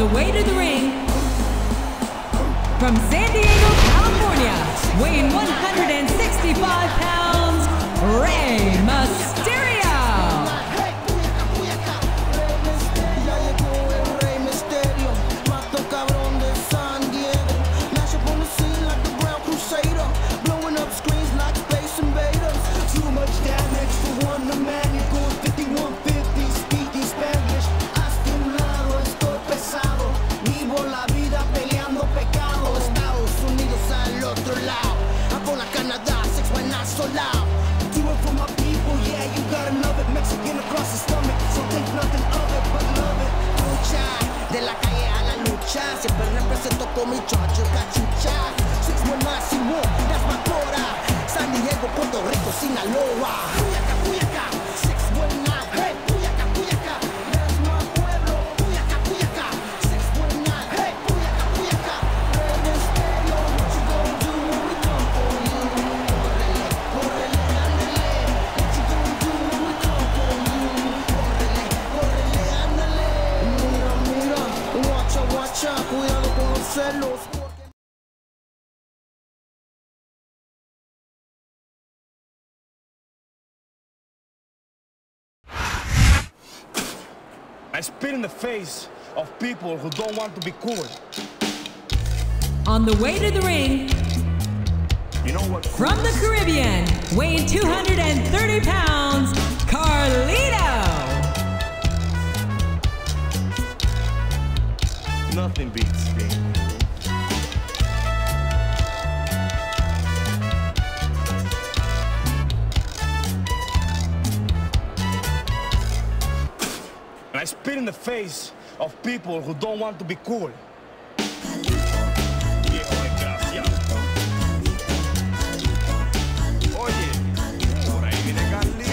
the way to the ring, from San Diego, California, weighing 165 pounds, Rey Mysterio. Siempre represento con mi chocho cachucha. 619 Simón, that's my quota. San Diego, Puerto Rico, Sinaloa. Puyaca, Puyaca, 619. Hey, Puyaca, Puyaca, that's my pueblo. Puyaca, Puyaca, 619. Hey, Puyaca, Puyaca, Rey Mysterio. What you gonna do when we come for you? Córrele, córrele, ándale. What you gonna do when we come for you? Córrele, córrele, ándale. Mira, mira, watcha, watcha. Cuidado con los celos. I spit in the face of people who don't want to be cool. On the way to the ring, You know what? from the Caribbean, weighing 230 pounds, Carlito. Nothing beats being cool. And I spit in the face of people who don't want to be cool. Viejo desgraciado. Oye, por ahí viene Carlito.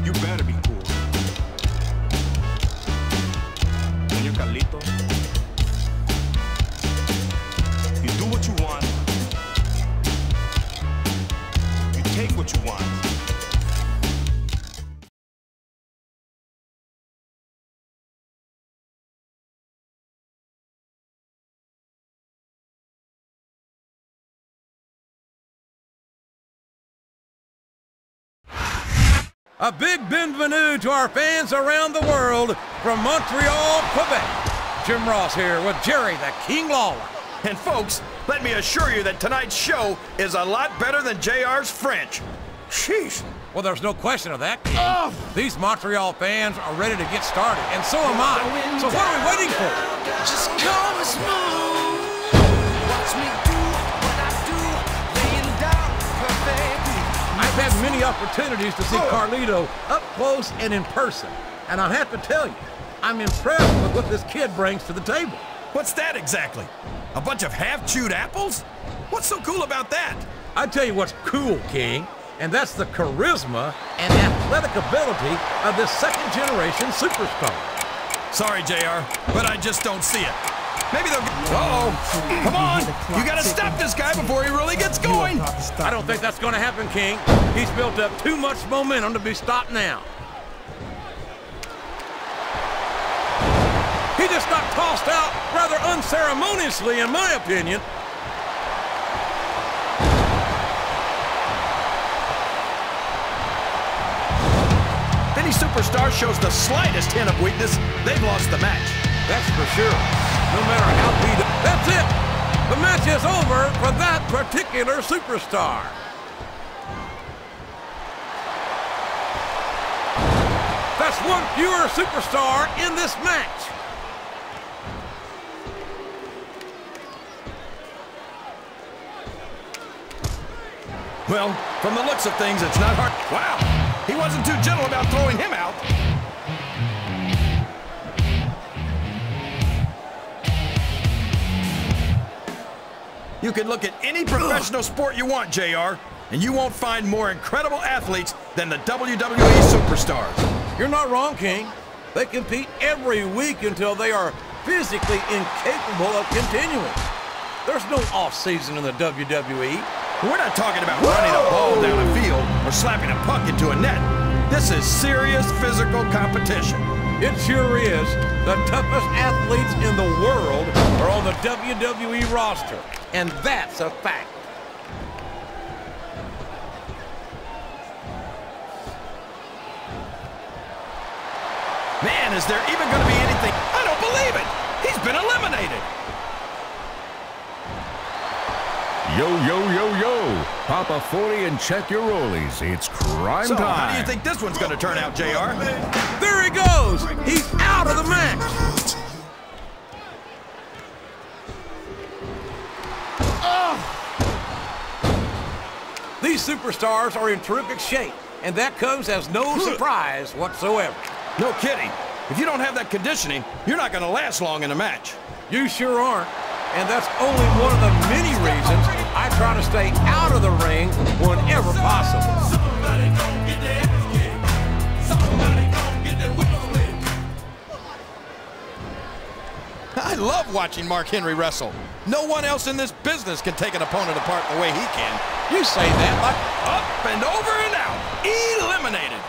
You better be cool. Señor Carlito, you do what you want. You take what you want. A big bienvenue to our fans around the world from Montreal, Quebec. Jim Ross here with Jerry the King Lawler. And folks, let me assure you that tonight's show is a lot better than JR's French. Sheesh. Well, there's no question of that, King. These Montreal fans are ready to get started, and so am I. So what are we waiting for? Just come and smooth. Watch me do what I do, laying down perfectly. I've had many opportunities to see Carlito up close and in person, and I have to tell you, I'm impressed with what this kid brings to the table. What's that exactly? A bunch of half-chewed apples? What's so cool about that? I tell you what's cool, King, and that's the charisma and athletic ability of this second-generation superstar. Sorry, JR, but I just don't see it. Maybe they'll... Uh-oh. Come on! You gotta stop this guy before he really gets going! I don't think that's going to happen, King. He's built up too much momentum to be stopped now. He just got tossed out rather unceremoniously, in my opinion. If any superstar shows the slightest hint of weakness, they've lost the match. That's for sure. No matter how beat up. That's it. The match is over for that particular superstar. That's one fewer superstar in this match. Well, from the looks of things, it's not hard. Wow, he wasn't too gentle about throwing him out. You can look at any professional sport you want, JR, and you won't find more incredible athletes than the WWE superstars. You're not wrong, King. They compete every week until they are physically incapable of continuing. There's no off-season in the WWE. We're not talking about running a ball down a field or slapping a puck into a net. This is serious physical competition. It sure is. The toughest athletes in the world are on the WWE roster, and that's a fact. Man, is there even going to be anything? I don't believe it. He's been eliminated. Yo, yo, yo, yo. Pop a 40 and check your rollies. It's crime So, time. how do you think this one's going to turn out, JR? There he goes. He's out of the match. These superstars are in terrific shape, and that comes as no surprise whatsoever. No kidding. If you don't have that conditioning, you're not going to last long in a match. You sure aren't. And that's only one of the many reasons I try to stay out of the ring whenever possible. I love watching Mark Henry wrestle. No one else in this business can take an opponent apart the way he can. You say that like Up and over and out. Eliminated.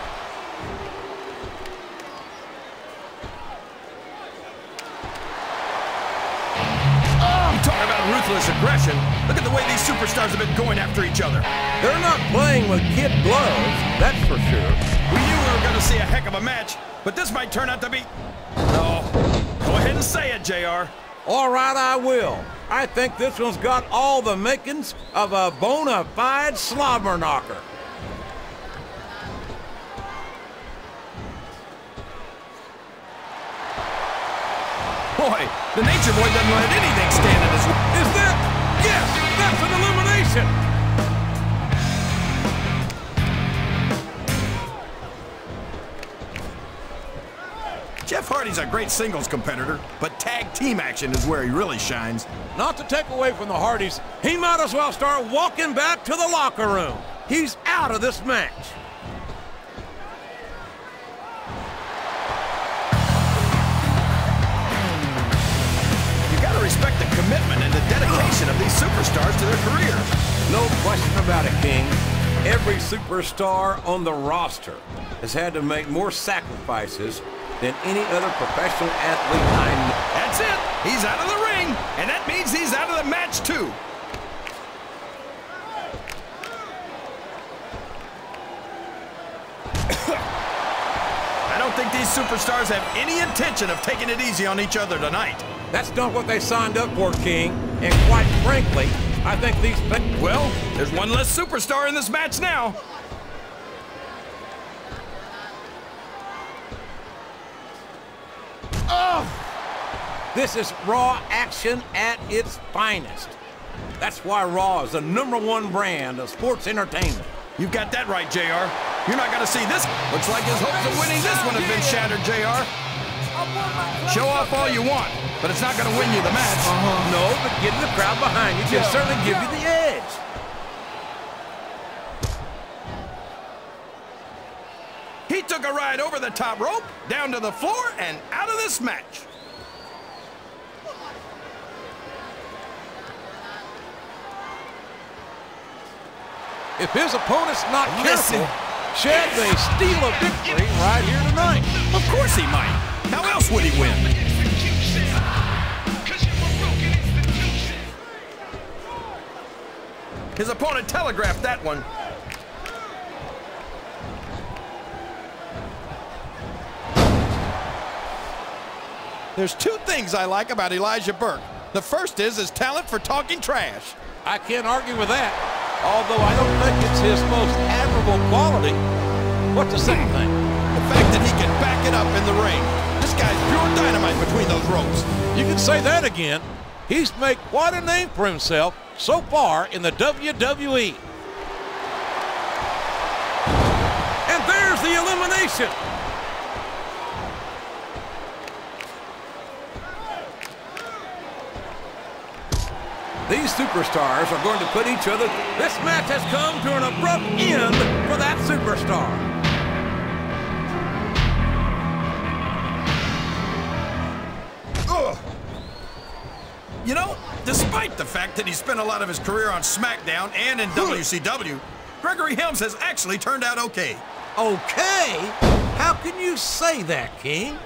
Talk about ruthless aggression. Look at the way these superstars have been going after each other. they're not playing with kid gloves, that's for sure. We knew we were going to see a heck of a match, but this might turn out to be... No. Go ahead and say it, JR. All right, I will. I think this one's got all the makings of a bona fide slobber knocker. Boy, the Nature Boy doesn't let anything stand in his way. Is that? Yes, that's an elimination. Jeff Hardy's a great singles competitor, but tag team action is where he really shines. Not to take away from the Hardys, he might as well start walking back to the locker room. He's out of this match. You gotta respect the commitment and the dedication of these superstars to their careers. No question about it, King. Every superstar on the roster has had to make more sacrifices than any other professional athlete I know. That's it. He's out of the ring, and that means he's out of the match, too. I don't think these superstars have any intention of taking it easy on each other tonight. That's not what they signed up for, King. And quite frankly, I think these... Well, there's one less superstar in this match now. This is Raw action at its finest. That's why Raw is the #1 brand of sports entertainment. You got that right, JR. You're not going to see this. Looks like his hopes of winning this one have been shattered, JR. Show off all you want, but it's not going to win you the match. No, but getting the crowd behind you can certainly give you the edge. He took a ride over the top rope, down to the floor, and out of this match. If his opponent's not careful, Chad may steal a victory right here tonight. Of course he might. How else would he win? His opponent telegraphed that one. There's two things I like about Elijah Burke. The first is his talent for talking trash. I can't argue with that, although I don't think it's his most admirable quality. What's the second thing? The fact that he can back it up in the ring. This guy's pure dynamite between those ropes. You can say that again. He's made quite a name for himself so far in the WWE. And there's the elimination. These superstars are going to put each other... This match has come to an abrupt end for that superstar. You know, despite the fact that he spent a lot of his career on SmackDown and in WCW, Gregory Helms has actually turned out okay. Okay? How can you say that, King?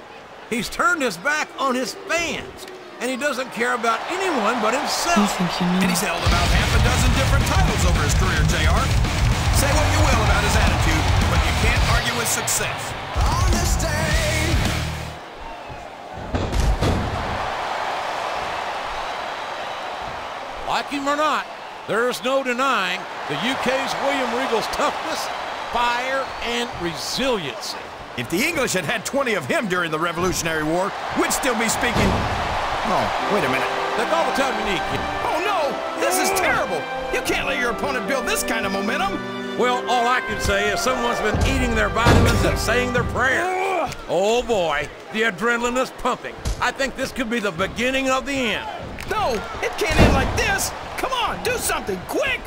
He's turned his back on his fans, and he doesn't care about anyone but himself. And he's held about half a dozen different titles over his career, JR. Say what you will about his attitude, but you can't argue with success. On this day. Like him or not, there's no denying the UK's William Regal's toughness, fire, and resiliency. If the English had had 20 of him during the Revolutionary War, we'd still be speaking... Oh, wait a minute. Take all the time you need, King. Oh, no! This is terrible! You can't let your opponent build this kind of momentum! Well, all I can say is someone's been eating their vitamins and saying their prayers. Oh, boy. The adrenaline is pumping. I think this could be the beginning of the end. No! It can't end like this! Come on, do something, quick!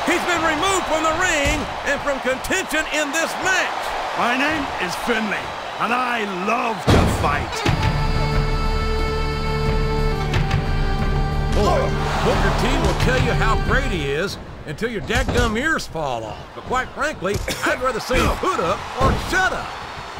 He's been removed from the ring and from contention in this match. My name is Finley, and I love to fight. Boy, Booker T will tell you how great he is until your dadgum ears fall off. But quite frankly, I'd rather say put up or shut up.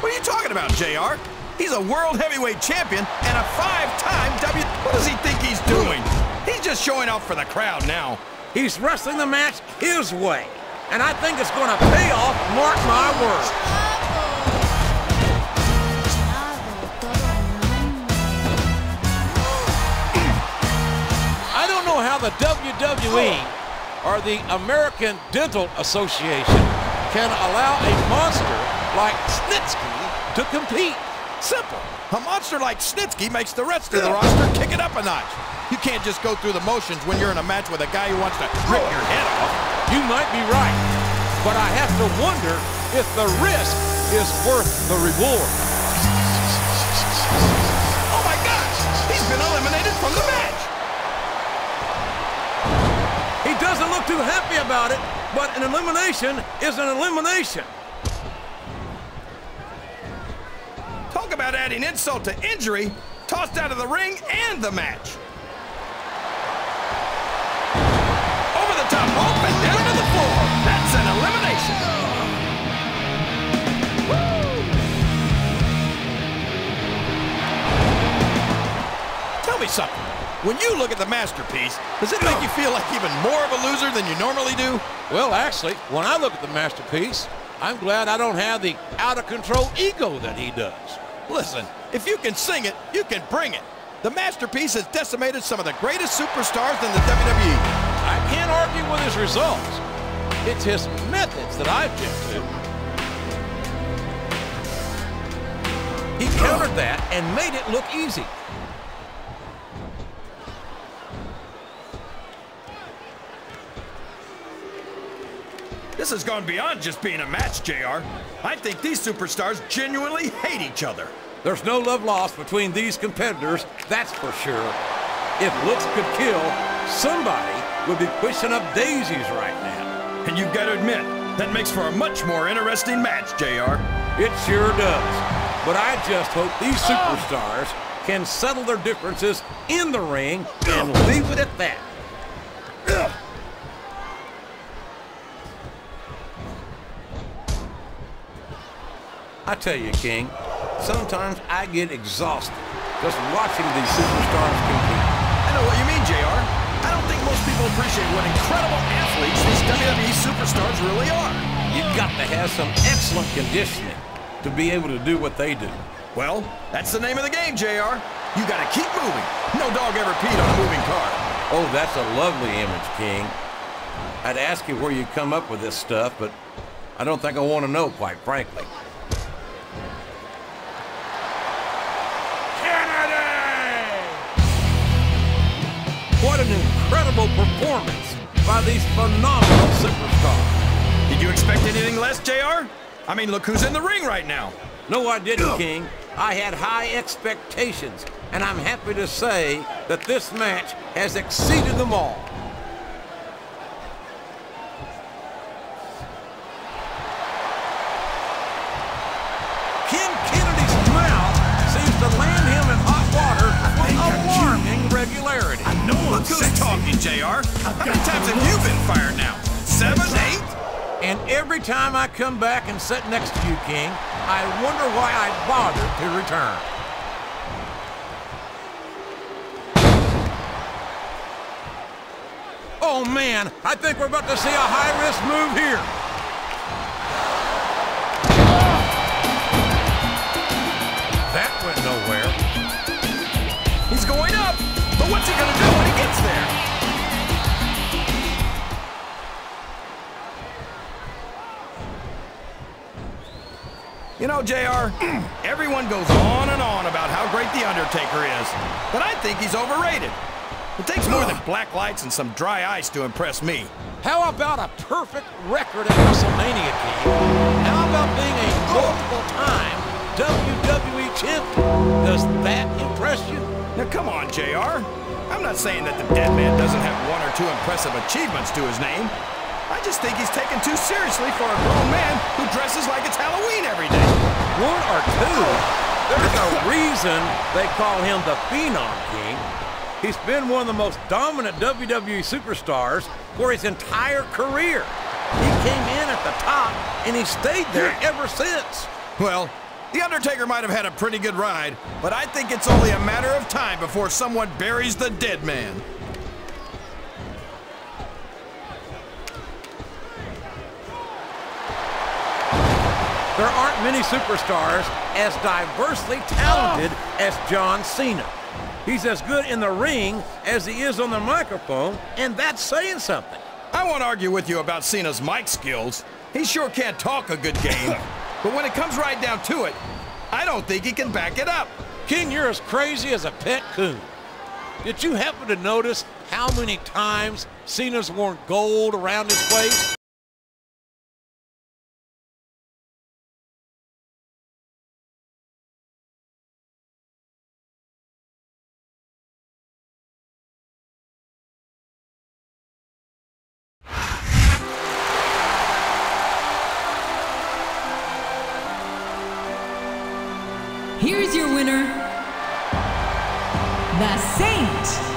What are you talking about, JR? He's a world heavyweight champion and a 5-time W... What does he think he's doing? He's just showing off for the crowd now. He's wrestling the match his way, and I think it's going to pay off, mark my words. I don't know how the WWE or the American Dental Association can allow a monster like Snitsky to compete. Simple. A monster like Snitsky makes the rest of the roster kick it up a notch. You can't just go through the motions when you're in a match with a guy who wants to rip your head off. You might be right, but I have to wonder if the risk is worth the reward. Oh my gosh! He's been eliminated from the match! He doesn't look too happy about it, but an elimination is an elimination. Talk about adding insult to injury, tossed out of the ring and the match. Over the top rope and down to the floor. That's an elimination. Woo! Tell me something. When you look at the masterpiece, does it make you feel like even more of a loser than you normally do? Well, actually, when I look at the masterpiece, I'm glad I don't have the out-of-control ego that he does. Listen, if you can sing it, you can bring it. The masterpiece has decimated some of the greatest superstars in the WWE. I can't argue with his results. It's his methods that I object to. He countered that and made it look easy. This has gone beyond just being a match, JR. I think these superstars genuinely hate each other. There's no love lost between these competitors, that's for sure. If looks could kill, somebody would be pushing up daisies right now. And you've got to admit, that makes for a much more interesting match, JR. It sure does. But I just hope these superstars can settle their differences in the ring and leave it at that. I tell you, King, sometimes I get exhausted just watching these superstars compete. I know what you mean, JR. I don't think most people appreciate what incredible athletes these WWE superstars really are. You've got to have some excellent conditioning to be able to do what they do. Well, that's the name of the game, JR. You got to keep moving. No dog ever peed on a moving car. Oh, that's a lovely image, King. I'd ask you where you come up with this stuff, but I don't think I want to know, quite frankly. What an incredible performance by these phenomenal superstars. Did you expect anything less, JR? I mean, look who's in the ring right now. No, I didn't, King. I had high expectations, and I'm happy to say that this match has exceeded them all. Ken Kennedy's mouth Look who's talking, JR. How many times have you been fired now? 7, 8? And every time I come back and sit next to you, King, I wonder why I bothered to return. Oh, man, I think we're about to see a high-risk move here. That went nowhere. He's going up, but what's he going to do when he gets there? You know, JR, everyone goes on and on about how great The Undertaker is, but I think he's overrated. It takes more than black lights and some dry ice to impress me. How about a perfect record at WrestleMania, King? How about being a multiple-time WWE champion? Does that impress you? Now, come on, JR. I'm not saying that the dead man doesn't have 1 or 2 impressive achievements to his name. I just think he's taken too seriously for a grown man who dresses like it's Halloween every day. 1 or 2? There's a reason they call him the Phenom, King. He's been one of the most dominant WWE superstars for his entire career. He came in at the top, and he stayed there ever since. Well, The Undertaker might have had a pretty good ride, but I think it's only a matter of time before someone buries the dead man. There aren't many superstars as diversely talented as John Cena. He's as good in the ring as he is on the microphone, and that's saying something. I won't argue with you about Cena's mic skills. He sure can't talk a good game. But when it comes right down to it, I don't think he can back it up. King, you're as crazy as a pet coon. Did you happen to notice how many times Cena's worn gold around his waist? Here's your winner, the Saint.